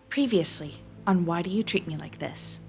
Previously on Why Do You Treat Me Like This?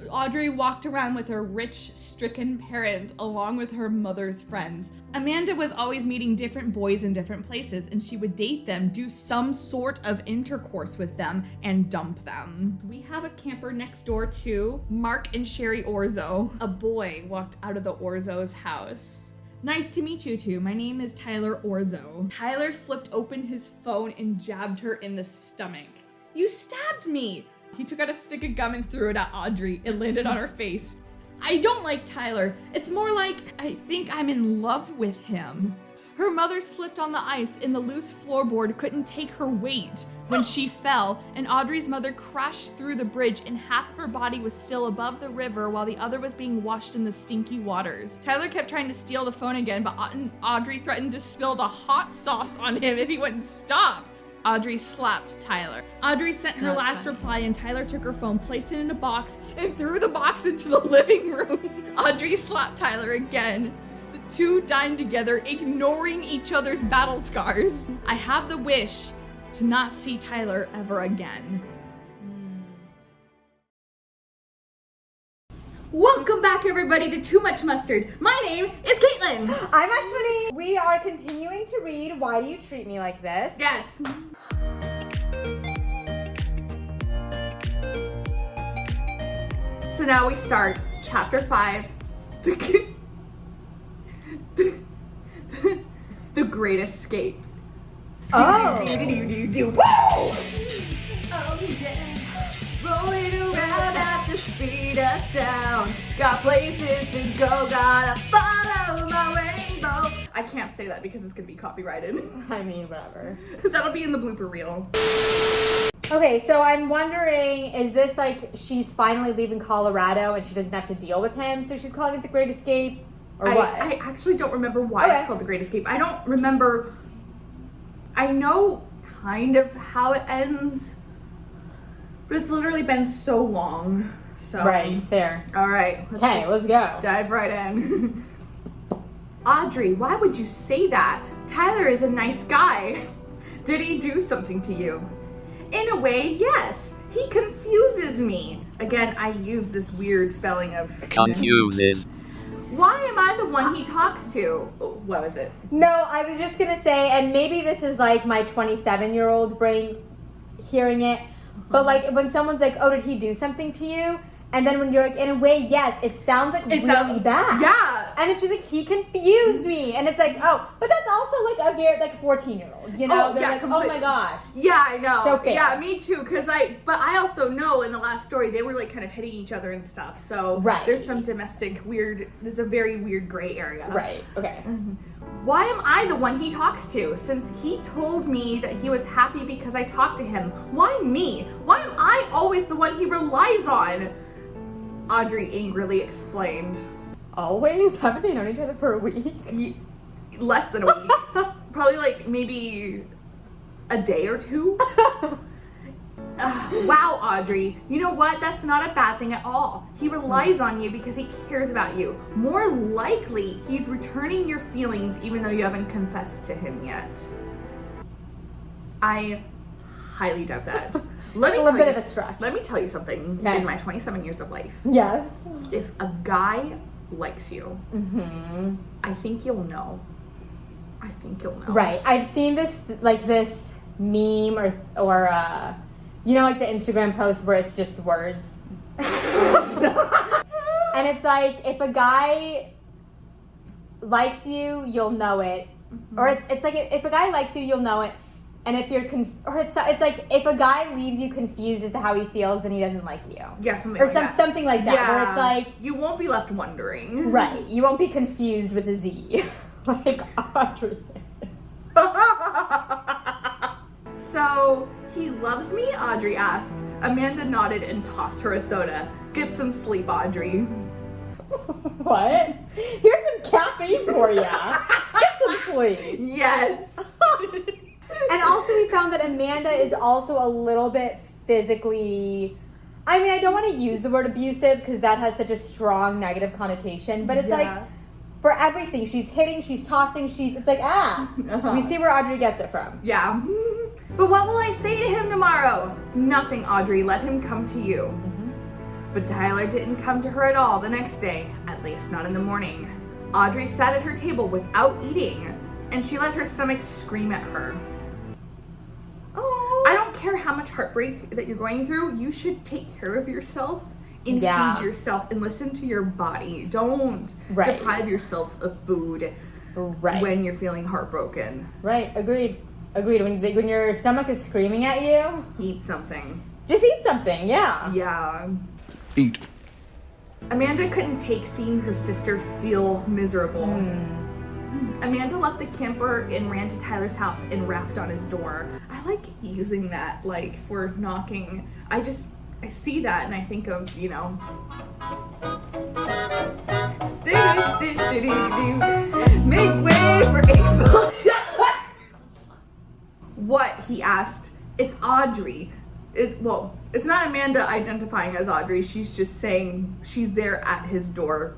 Audrey walked around with her rich, stricken parent along with her mother's friends. Amanda was always meeting different boys in different places, and she would date them, do some sort of intercourse with them, and dump them. We have a camper next door to Mark and Sherry Orzo. A boy walked out of the Orzo's house. Nice to meet you two. My name is Tyler Orzo. Tyler flipped open his phone and jabbed her in the stomach. You stabbed me! He took out a stick of gum and threw it at Audrey. It landed on her face. I don't like Tyler. It's more like I think I'm in love with him. Her mother slipped on the ice and the loose floorboard couldn't take her weight when she fell, and Audrey's mother crashed through the bridge and half of her body was still above the river while the other was being washed in the stinky waters. Tyler kept trying to steal the phone again, but Audrey threatened to spill the hot sauce on him if he wouldn't stop. Audrey slapped Tyler. Audrey sent her last reply and Tyler took her phone, placed it in a box, and threw the box into the living room. Audrey slapped Tyler again. The two dined together, ignoring each other's battle scars. I have the wish to not see Tyler ever again. Welcome back, everybody, to Too Much Mustard. My name is Caitlin. I'm Ashwini. We are continuing to read Why Do You Treat Me Like This? Yes. So now we start chapter 5. The Great Escape. Oh. Whoa! Oh yeah. Rolling around at the speed of sound. Got places to go, gotta follow my rainbow. I can't say that because it's gonna be copyrighted. I mean, whatever. That'll be in the blooper reel. Okay, so I'm wondering, is this like she's finally leaving Colorado and she doesn't have to deal with him, so she's calling it the Great Escape? Or what? I actually don't remember why it's called the Great Escape. I don't remember. I know kind of how it ends, but it's literally been so long. So Right, fair. All right. Okay, let's go. Dive right in. Audrey, why would you say that? Tyler is a nice guy. Did he do something to you? In a way, yes. He confuses me. Again, I use this weird spelling of Confuses. Why am I the one he talks to? What was it? No, I was just gonna say, and maybe this is like my 27-year-old brain hearing it, but like when someone's like, oh, did he do something to you? And then when you're like, in a way, yes, it sounds like really bad. Yeah. And it's just like, he confused me. And it's like, oh, but that's also like a very, like 14-year-old, you know? Oh, They're yeah, like, oh my gosh. Yeah, I know. So fair. Yeah, me too, because but I also know in the last story, they were like kind of hitting each other and stuff. So Right. There's some domestic there's a very weird gray area. Right, okay. Why am I the one he talks to? Since he told me that he was happy because I talked to him. Why me? Why am I always the one he relies on? Audrey angrily explained. Always? Haven't they known each other for a week? Less than a week. Probably like maybe a day or two. Wow, Audrey. You know what? That's not a bad thing at all. He relies on you because he cares about you. More likely, he's returning your feelings even though you haven't confessed to him yet. I highly doubt that. Let me A tell little bit you, of a stretch. Let me tell you something. Okay. In my 27 years of life, Yes. if a guy likes you, I think you'll know. I think you'll know. Right. I've seen this, like this meme or you know, like the Instagram post where it's just words. And it's like, if a guy likes you, you'll know it. Or it's like, if a guy likes you, you'll know it. And if you're it's like, if a guy leaves you confused as to how he feels, then he doesn't like you. Yeah, something Or like that. something like that, where it's like, you won't be left wondering. right, you won't be confused with a Z. Like Audrey is. So, he loves me? Audrey asked. Amanda nodded and tossed her a soda. Get some sleep, Audrey. What? Here's some caffeine for you. Get some sleep. Yes. And also we found that Amanda is also a little bit physically, I mean, I don't want to use the word abusive because that has such a strong negative connotation, but it's like, for everything, she's hitting, she's tossing, it's like, we see where Audrey gets it from. Yeah. But what will I say to him tomorrow? Nothing, Audrey. Let him come to you. But Tyler didn't come to her at all the next day, at least not in the morning. Audrey sat at her table without eating, and she let her stomach scream at her. Oh. I don't care how much heartbreak that you're going through, you should take care of yourself and feed yourself and listen to your body. Don't deprive yourself of food when you're feeling heartbroken. Right, agreed. When your stomach is screaming at you, eat something. Just eat something, yeah. Yeah. Eat. Amanda couldn't take seeing her sister feel miserable. Amanda left the camper and ran to Tyler's house and rapped on his door. I like using that, like, for knocking. I see that and I think of, you know. Make way for April. What? He asked. It's Audrey. It's not Amanda identifying as Audrey. She's just saying she's there at his door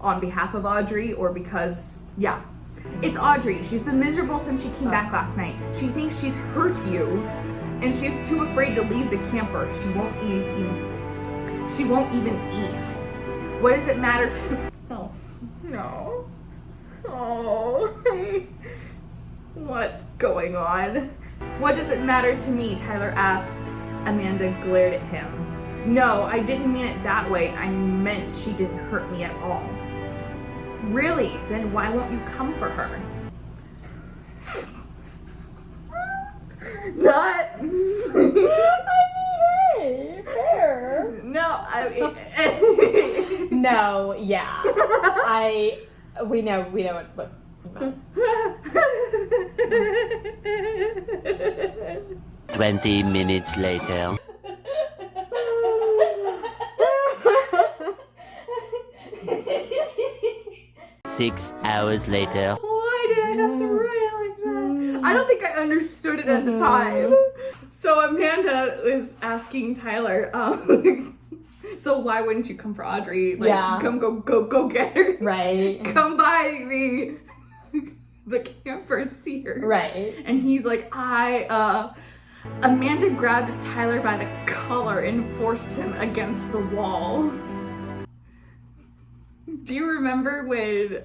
on behalf of Audrey or because, yeah. It's Audrey. She's been miserable since she came back last night. She thinks she's hurt you and she's too afraid to leave the camper. She won't even eat. What does it matter to... Oh, no. Oh. What's going on? What does it matter to me? Tyler asked. Amanda glared at him. No, I didn't mean it that way. I meant she didn't hurt me at all. Really? Then why won't you come for her? Not. I mean, hey, fair. No, I mean. No, yeah. We know what. 20 minutes later. Six hours later. Why did I have to write it like that? I don't think I understood it at the time. So Amanda was asking Tyler, so why wouldn't you come for Audrey? Like, come go get her. Right. Come by the camper and see her. Right. And he's like, Amanda grabbed Tyler by the collar and forced him against the wall. Do you remember when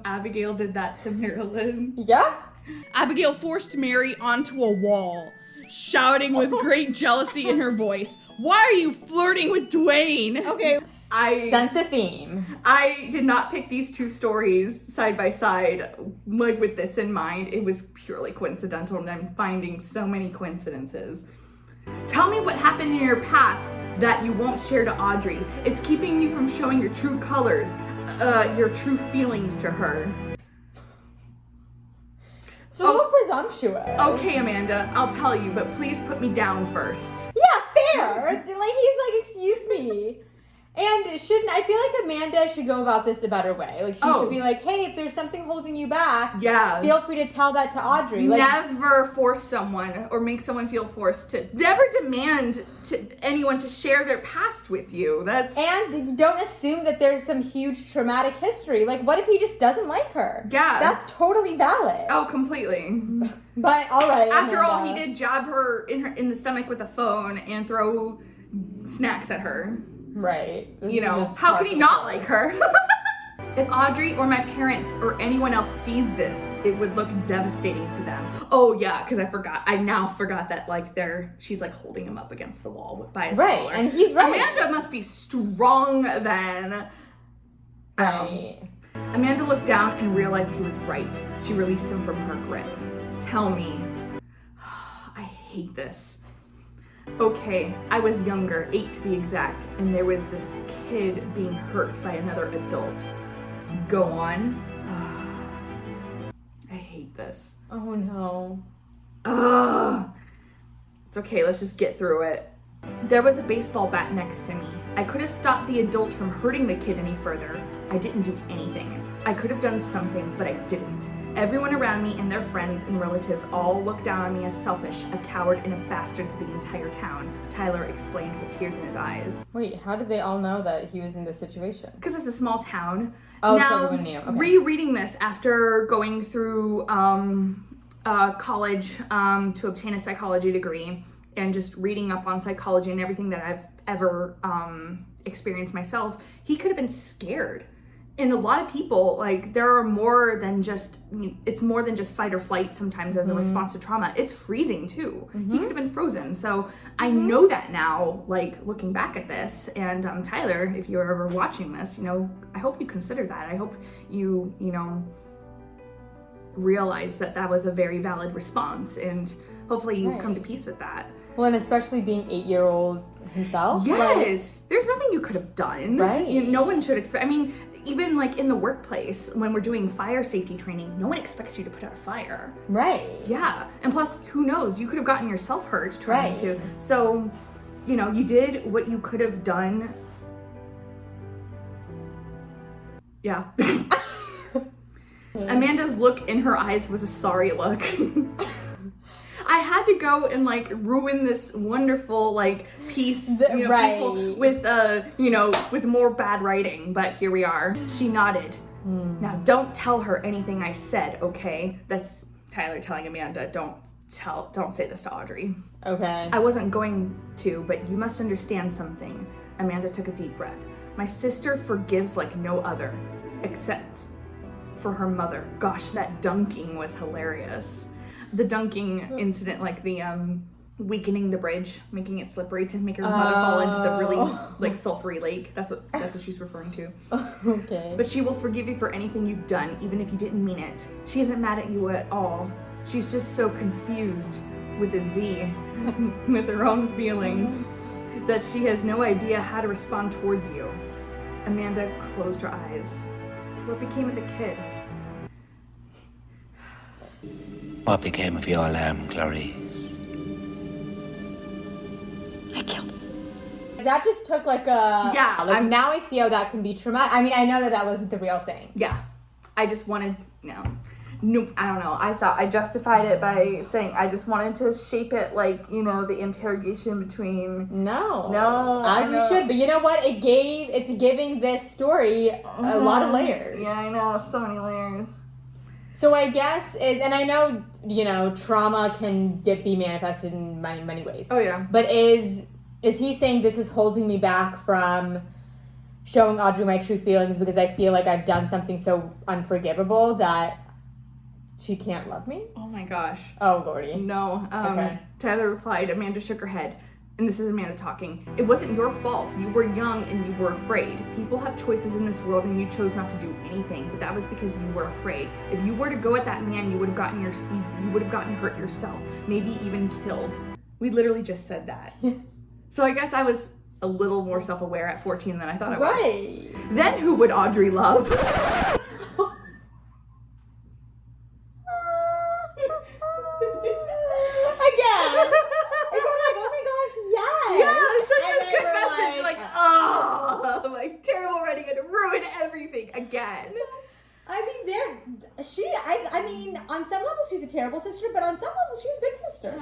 Abigail did that to Marilyn? Yeah. Abigail forced Mary onto a wall, shouting with great jealousy in her voice, "Why are you flirting with Dwayne?" Okay. Sense a theme. I did not pick these two stories side by side, like with this in mind. It was purely coincidental, and I'm finding so many coincidences. Tell me what happened in your past that you won't share to Audrey. It's keeping you from showing your true colors, your true feelings to her. It's a little presumptuous. Okay, Amanda, I'll tell you, but please put me down first. Yeah, fair. Like, he's like, excuse me. And I feel like Amanda should go about this a better way. Like, she should be like, hey, if there's something holding you back, feel free to tell that to Audrey. Like, never force someone or make someone feel forced to, never demand to anyone to share their past with you. And don't assume that there's some huge traumatic history. Like, what if he just doesn't like her? Yeah. That's totally valid. Oh, completely. But, all right, After Amanda. all, he did jab her in the stomach with a phone and throw snacks at her. Right. You know, how could he not like her? If Audrey or my parents or anyone else sees this, it would look devastating to them. Oh yeah, because I now forgot that like she's like holding him up against the wall by his collar. Right, and he's right. Amanda must be strong then. Right. Amanda looked down and realized he was right. She released him from her grip. Tell me. I hate this. Okay, I was younger, 8 to be exact, and there was this kid being hurt by another adult. Go on. I hate this. Oh no. Ugh. It's okay, let's just get through it. There was a baseball bat next to me. I could have stopped the adult from hurting the kid any further. I didn't do anything. I could have done something, but I didn't. Everyone around me and their friends and relatives all looked down on me as selfish, a coward, and a bastard to the entire town, Tyler explained with tears in his eyes. Wait, how did they all know that he was in this situation? Because it's a small town. Oh, now, so everyone knew. Okay. Rereading this after going through college to obtain a psychology degree and just reading up on psychology and everything that I've ever experienced myself, he could have been scared. And a lot of people, like, there are more than just, it's more than just fight or flight sometimes as a response to trauma. It's freezing too. He could have been frozen. So I know that now, like, looking back at this. And Tyler, if you're ever watching this, you know, I hope you consider that. I hope you, you know, realize that that was a very valid response. And hopefully you've come to peace with that. Well, and especially being 8-year-old himself. Yes. There's nothing you could have done. Right. You know, no one should expect, I mean, even like in the workplace, when we're doing fire safety training, no one expects you to put out a fire. Right. Yeah. And plus, who knows? You could have gotten yourself hurt trying to. So, you know, you did what you could have done. Yeah. Amanda's look in her eyes was a sorry look. I had to go and like ruin this wonderful like piece, you know, peaceful with you know, with more bad writing, but here we are. She nodded. Now don't tell her anything I said, okay? That's Tyler telling Amanda, don't say this to Audrey. Okay. I wasn't going to, but you must understand something. Amanda took a deep breath. My sister forgives like no other, except for her mother. Gosh, that dunking was hilarious. The dunking incident, like the weakening the bridge, making it slippery to make her mother fall into the really like sulfury lake. That's what she's referring to. Okay. But she will forgive you for anything you've done, even if you didn't mean it. She isn't mad at you at all. She's just so confused with a Z, with her own feelings, that she has no idea how to respond towards you. Amanda closed her eyes. What became of the kid? What became of your lamb, Clarice? That just took like a... Yeah, Like now I see how that can be traumatic. I mean, I know that that wasn't the real thing. Yeah. I just wanted, no, I don't know. I thought I justified it by saying I just wanted to shape it like, you know, the interrogation between... No. As you should. But you know what? It's giving this story a lot of layers. Yeah, I know. So many layers. So I guess and I know, you know, trauma can be manifested in many, many ways. Oh, yeah. But is he saying this is holding me back from showing Audrey my true feelings because I feel like I've done something so unforgivable that she can't love me? Oh, my gosh. Oh, Lordy. No. Okay. Tyler replied. Amanda shook her head. And this is Amanda talking. It wasn't your fault. You were young and you were afraid. People have choices in this world and you chose not to do anything. But that was because you were afraid. If you were to go at that man, you would have gotten hurt yourself. Maybe even killed. We literally just said that. So I guess I was a little more self-aware at 14 than I thought I was. Right. Then who would Audrey love? Terrible writing and ruin everything again. I mean, on some levels she's a terrible sister, but on some levels she's a good sister.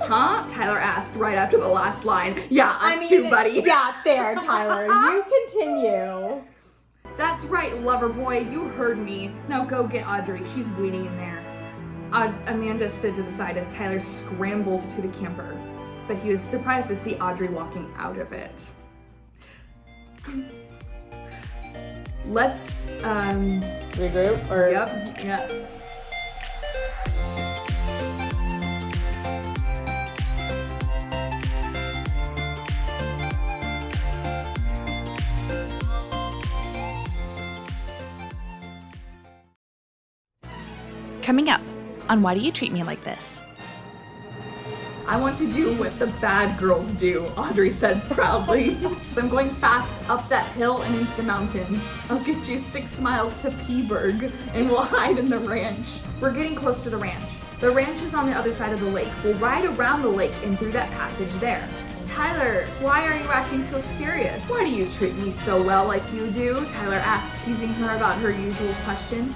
Huh? Tyler asked right after the last line. Yeah, us too, buddy. Yeah, there, Tyler. You continue. That's right, lover boy. You heard me. Now go get Audrey. She's waiting in there. Amanda stood to the side as Tyler scrambled to the camper, but he was surprised to see Audrey walking out of it. Let's regroup or Yep. Coming up on Why Do You Treat Me Like This? I want to do what the bad girls do, Audrey said proudly. I'm going fast up that hill and into the mountains. I'll get you 6 miles to Peaburg and we'll hide in the ranch. We're getting close to the ranch. The ranch is on the other side of the lake. We'll ride around the lake and through that passage there. Tyler, why are you acting so serious? Why do you treat me so well like you do? Tyler asked, teasing her about her usual question.